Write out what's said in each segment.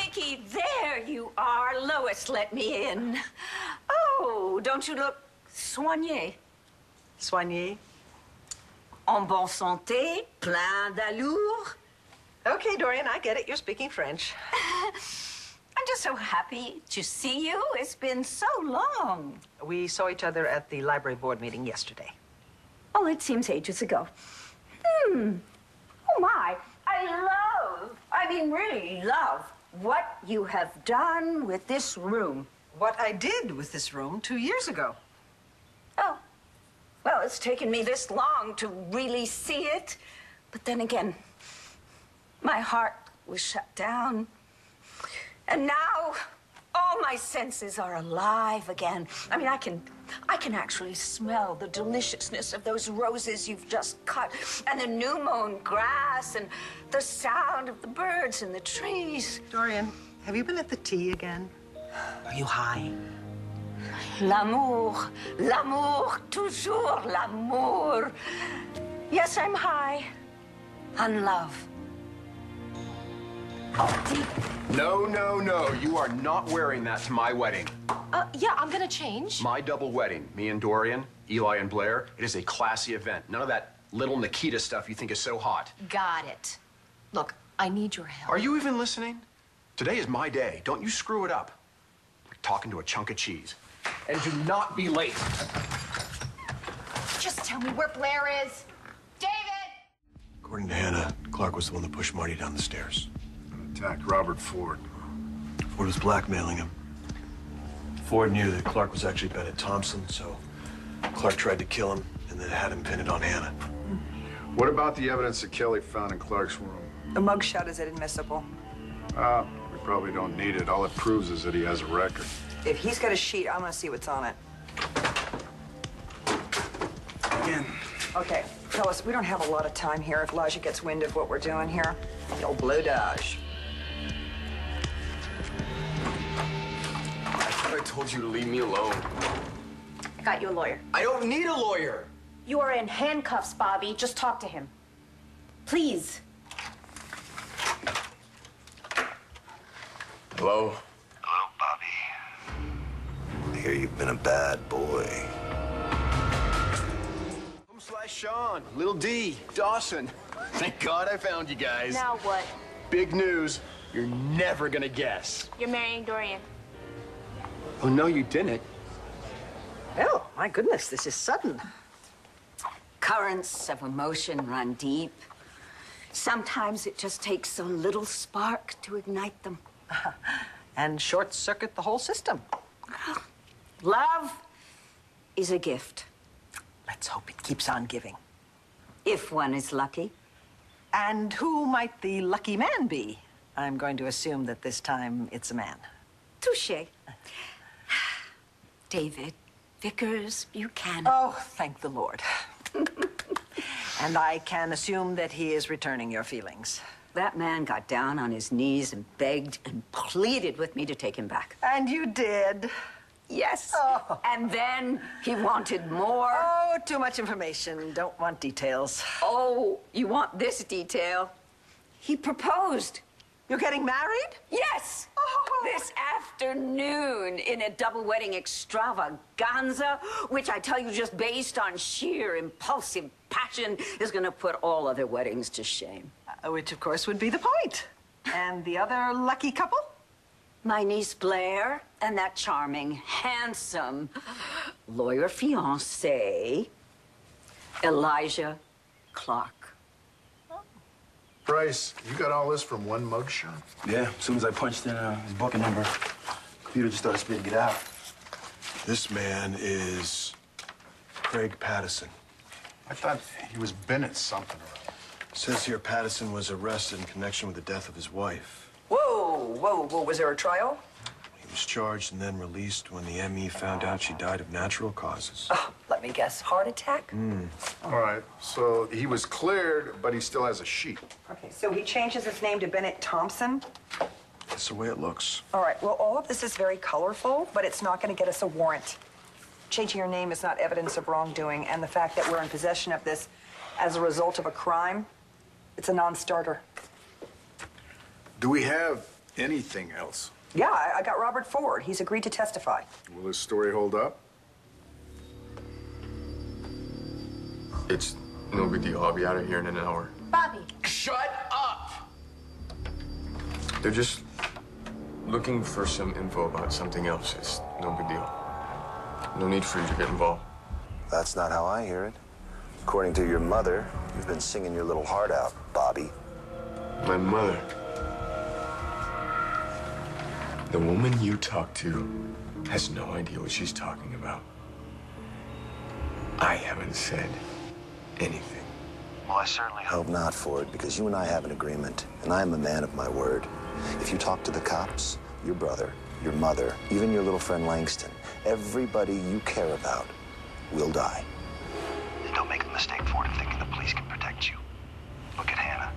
Viki, there you are. Lois let me in. Oh, don't you look soigné? Soigné? En bonne santé, plein d'allure. Okay, Dorian, I get it. You're speaking French. I'm just so happy to see you. It's been so long. We saw each other at the library board meeting yesterday. Oh, it seems ages ago. Oh, my. I mean, really love what you have done with this room. What I did with this room 2 years ago. Oh, well, it's taken me this long to really see it. But then again, my heart was shut down. And now all my senses are alive again. I mean, I can actually smell the deliciousness of those roses you've just cut, and the new mown grass, and the sound of the birds in the trees. Dorian, have you been at the tea again? Are you high? L'amour, l'amour, toujours l'amour. Yes, I'm high on love. Oh, deep. No, no, no. You are not wearing that to my wedding. Yeah, I'm gonna change. My double wedding, me and Dorian, Eli and Blair, it is a classy event. None of that little Nikita stuff you think is so hot. Got it. Look, I need your help. Are you even listening? Today is my day. Don't you screw it up. Like talking to a chunk of cheese. And do not be late. Just tell me where Blair is. David! According to Hannah, Clark was the one that pushed Marty down the stairs. Attacked Robert Ford. Ford was blackmailing him. Ford knew that Clark was actually Bennett Thompson, so Clark tried to kill him and then had him pin it on Hannah. What about the evidence that Kelly found in Clark's room? The mugshot is inadmissible. We probably don't need it. All it proves is that he has a record. If he's got a sheet, I'm gonna see what's on it. Again. Okay, fellas, we don't have a lot of time here. If Elijah gets wind of what we're doing here, he'll blow dodge. I told you to leave me alone. I got you a lawyer. I don't need a lawyer. You are in handcuffs, Bobby. Just talk to him. Please. Hello? Hello, Bobby. I hear you've been a bad boy. Shaun, Little D, Dawson. Thank God I found you guys. Now what? Big news. You're never gonna guess. You're marrying Dorian. Oh, no, you didn't. Oh, my goodness, this is sudden. Currents of emotion run deep. Sometimes it just takes a little spark to ignite them. And short-circuit the whole system. Love is a gift. Let's hope it keeps on giving. If one is lucky. And who might the lucky man be? I'm going to assume that this time it's a man. Touché. David Vickers Buchanan. Oh, thank the Lord. And I can assume that he is returning your feelings. That man got down on his knees and begged and pleaded with me to take him back. And you did. Yes. Oh. And then he wanted more. Oh, too much information. Don't want details. Oh, you want this detail? He proposed. You're getting married? Yes. Oh. This afternoon in a double wedding extravaganza, which I tell you just based on sheer impulsive passion is going to put all other weddings to shame. Which, of course, would be the point. And the other lucky couple? My niece Blair and that charming, handsome lawyer fiancé, Elijah Clark. Bryce, you got all this from one mugshot? Yeah, as soon as I punched in his booking number, computer just started spitting it out. This man is Craig Pattison. I thought he was Bennett something or other. Says here Pattison was arrested in connection with the death of his wife. Whoa, whoa, whoa. Was there a trial? He was charged and then released when the ME found out she died of natural causes. Oh, let me guess. Heart attack? All right, so he was cleared, but he still has a sheet. Okay, so he changes his name to Bennett Thompson? That's the way it looks. All right, well, all of this is very colorful, but it's not going to get us a warrant. Changing your name is not evidence of wrongdoing, and the fact that we're in possession of this as a result of a crime, it's a non-starter. Do we have anything else? Yeah, I got Robert Ford. He's agreed to testify. Will his story hold up? It's no big deal. I'll be out of here in an hour. Bobby. Shut up! They're just looking for some info about something else. It's no big deal. No need for you to get involved. That's not how I hear it. According to your mother, you've been singing your little heart out, Bobby. My mother. The woman you talk to has no idea what she's talking about. I haven't said anything. Well, I certainly hope not, Ford, because you and I have an agreement, and I am a man of my word. If you talk to the cops, your brother, your mother, even your little friend Langston, everybody you care about will die. And don't make the mistake, Ford, of thinking the police can protect you. Look at Hannah.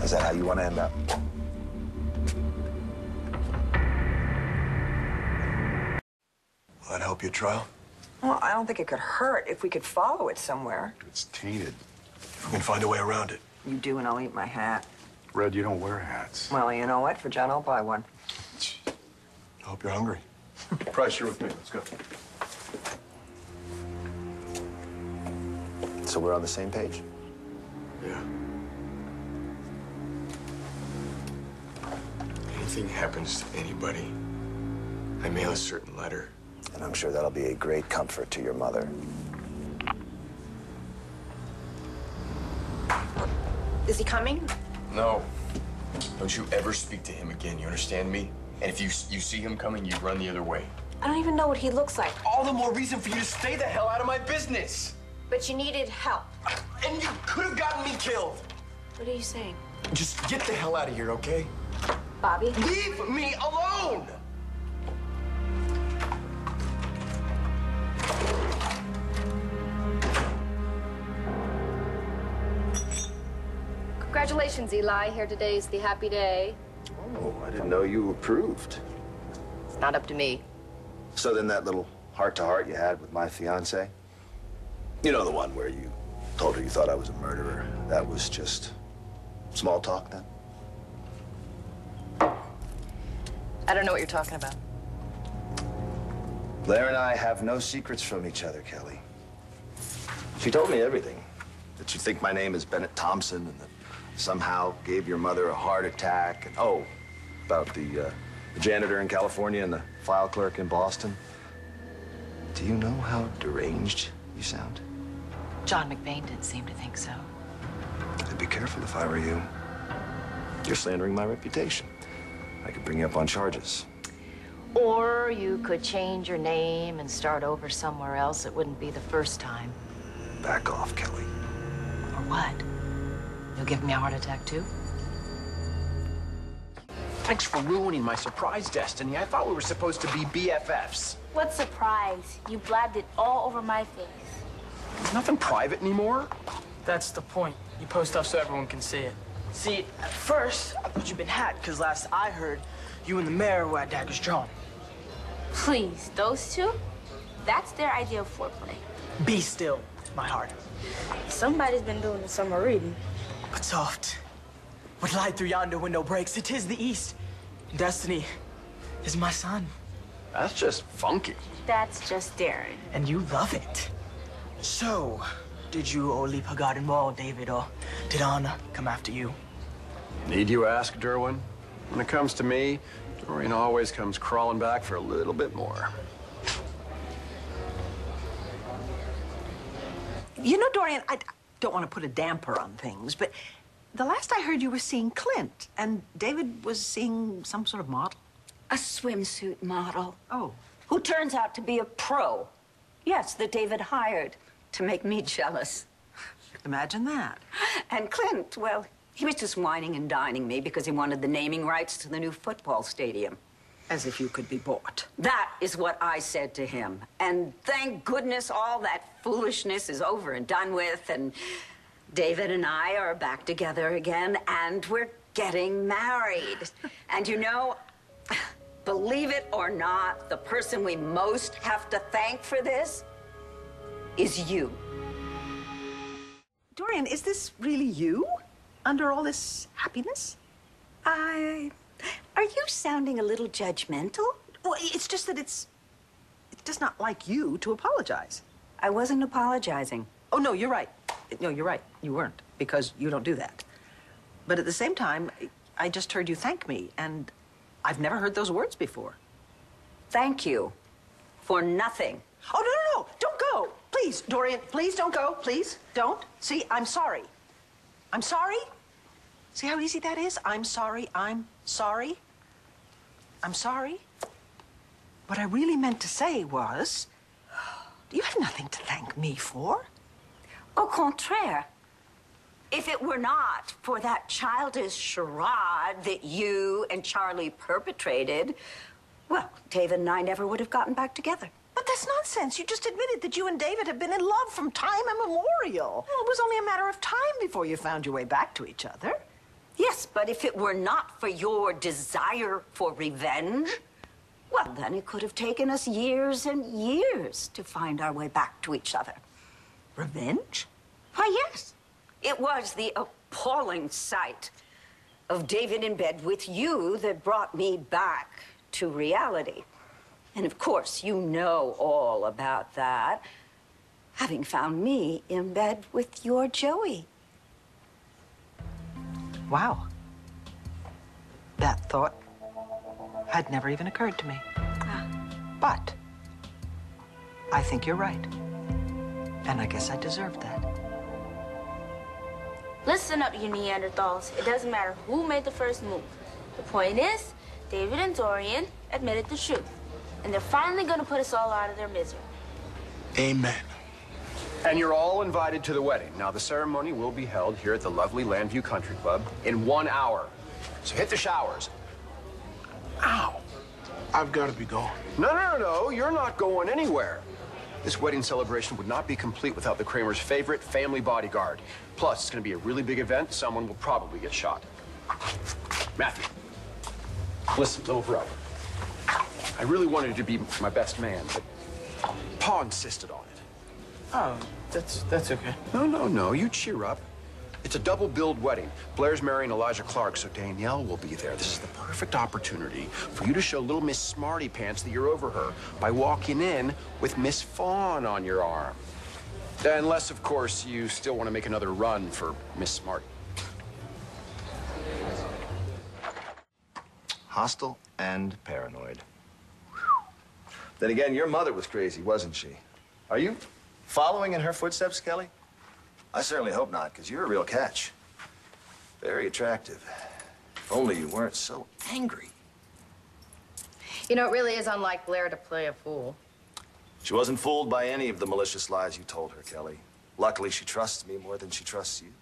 Is that how you want to end up? Will that help your trial? Well, I don't think it could hurt if we could follow it somewhere. It's tainted. We can find a way around it. You do, and I'll eat my hat. Red, you don't wear hats. Well, you know what? For John, I'll buy one. I hope you're hungry. Price, you're with me. Let's go. So we're on the same page? Yeah. Anything happens to anybody, I mail a certain letter. And I'm sure that'll be a great comfort to your mother. Is he coming? No. Don't you ever speak to him again, you understand me? And if you see him coming, you run the other way. I don't even know what he looks like. All the more reason for you to stay the hell out of my business. But you needed help. And you could have gotten me killed. What are you saying? Just get the hell out of here, okay? Bobby? Leave me alone! Congratulations, Eli. Here today is the happy day. Oh, I didn't know you approved. It's not up to me. So then that little heart-to-heart you had with my fiancée? You know, the one where you told her you thought I was a murderer. That was just small talk then? I don't know what you're talking about. Blair and I have no secrets from each other, Kelly. She told me everything. That you think my name is Bennett Thompson and that somehow gave your mother a heart attack. And, oh, about the janitor in California and the file clerk in Boston. Do you know how deranged you sound? John McBain didn't seem to think so. I'd be careful if I were you. You're slandering my reputation. I could bring you up on charges. Or you could change your name and start over somewhere else. It wouldn't be the first time. Back off, Kelly. Or what? You'll give me a heart attack, too? Thanks for ruining my surprise, Destiny. I thought we were supposed to be BFFs. What surprise? You blabbed it all over my face. There's nothing private anymore. That's the point. You post stuff so everyone can see it. See, at first, I thought you'd been hacked, because last I heard, you and the mayor were at daggers drawn. Please, those two? That's their idea of foreplay. Be still, my heart. Somebody's been doing the summer reading. But soft. What light through yonder window breaks, it is the east. Destiny is my son. That's just funky. That's just Darren. And you love it. So, did you leap her garden wall, David, or did Anna come after you? Need you ask, Derwin? When it comes to me, Dorian always comes crawling back for a little bit more. You know, Dorian, I don't want to put a damper on things, but the last I heard you were seeing Clint, and David was seeing some sort of model. A swimsuit model. Oh. Who turns out to be a pro. Yes, that David hired to make me jealous. Imagine that. And Clint, well, he was just whining and dining me because he wanted the naming rights to the new football stadium. As if you could be bought. That is what I said to him. And thank goodness all that foolishness is over and done with, and David and I are back together again, and we're getting married. And you know, believe it or not, the person we most have to thank for this is you. Dorian, is this really you? Under all this happiness? I Are you sounding a little judgmental? Well, it's just that it's just not like you to apologize. I wasn't apologizing. Oh, no, you're right. No, you're right. You weren't, because you don't do that. But at the same time, I just heard you thank me, and I've never heard those words before. Thank you for nothing. Oh, no, no, no. Don't go. Please, Dorian, please don't go. Please, don't. See, I'm sorry. I'm sorry. See how easy that is? I'm sorry. I'm sorry. I'm sorry. What I really meant to say was, you have nothing to thank me for. Au contraire. If it were not for that childish charade that you and Charlie perpetrated, well, David and I never would have gotten back together. But that's nonsense. You just admitted that you and David have been in love from time immemorial. Well, it was only a matter of time before you found your way back to each other. Yes, but if it were not for your desire for revenge, well, then it could have taken us years and years to find our way back to each other. Revenge? Why, yes. It was the appalling sight of David in bed with you that brought me back to reality. And of course, you know all about that, having found me in bed with your Joey. Wow. That thought had never even occurred to me. But I think you're right. And I guess I deserved that. Listen up, you Neanderthals. It doesn't matter who made the first move. The point is, David and Dorian admitted the truth. And they're finally gonna put us all out of their misery. Amen. And you're all invited to the wedding. Now, the ceremony will be held here at the lovely Llanfair Country Club in 1 hour. So hit the showers. Ow. I've got to be going. No, no, no, no. You're not going anywhere. This wedding celebration would not be complete without the Cramer's favorite family bodyguard. Plus, it's going to be a really big event. Someone will probably get shot. Matthew, listen, little bro. I really wanted you to be my best man, but Pa insisted on it. Oh, that's okay. No, no, no. You cheer up. It's a double-billed wedding. Blair's marrying Elijah Clark, so Danielle will be there. This is the perfect opportunity for you to show little Miss Smarty Pants that you're over her by walking in with Miss Fawn on your arm. Unless, of course, you still want to make another run for Miss Smarty. Hostile and paranoid. Then again, your mother was crazy, wasn't she? Are you following in her footsteps, Kelly? I certainly hope not, because you're a real catch. Very attractive. If only you weren't so angry. You know, it really is unlike Blair to play a fool. She wasn't fooled by any of the malicious lies you told her, Kelly. Luckily, she trusts me more than she trusts you.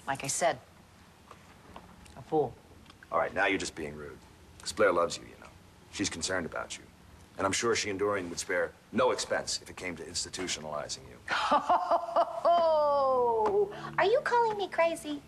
Like I said, a fool. All right, now you're just being rude. Because Blair loves you, you know. She's concerned about you. And I'm sure she and Dorian would spare no expense if it came to institutionalizing you. Oh, are you calling me crazy?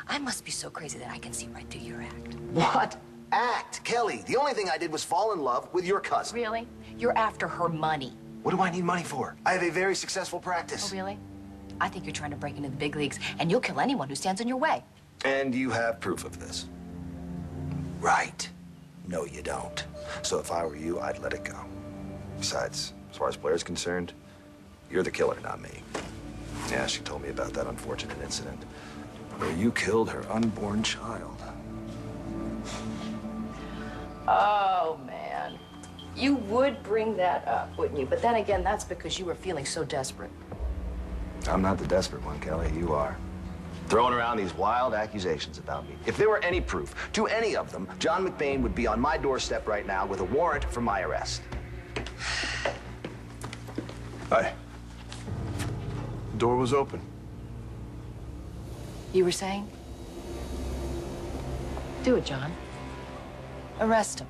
I must be so crazy that I can see right through your act. What? Act? Kelly, the only thing I did was fall in love with your cousin. Really? You're after her money. What do I need money for? I have a very successful practice. Oh, really? I think you're trying to break into the big leagues, and you'll kill anyone who stands in your way. And you have proof of this. Right. No, you don't. So if I were you, I'd let it go. Besides, as far as Blair's concerned, you're the killer, not me. Yeah, she told me about that unfortunate incident where you killed her unborn child. Oh, man. You would bring that up, wouldn't you? But then again, that's because you were feeling so desperate. I'm not the desperate one, Kelly. You are. Throwing around these wild accusations about me. If there were any proof to any of them, John McBain would be on my doorstep right now with a warrant for my arrest. Hi. The door was open. You were saying? Do it, John. Arrest him.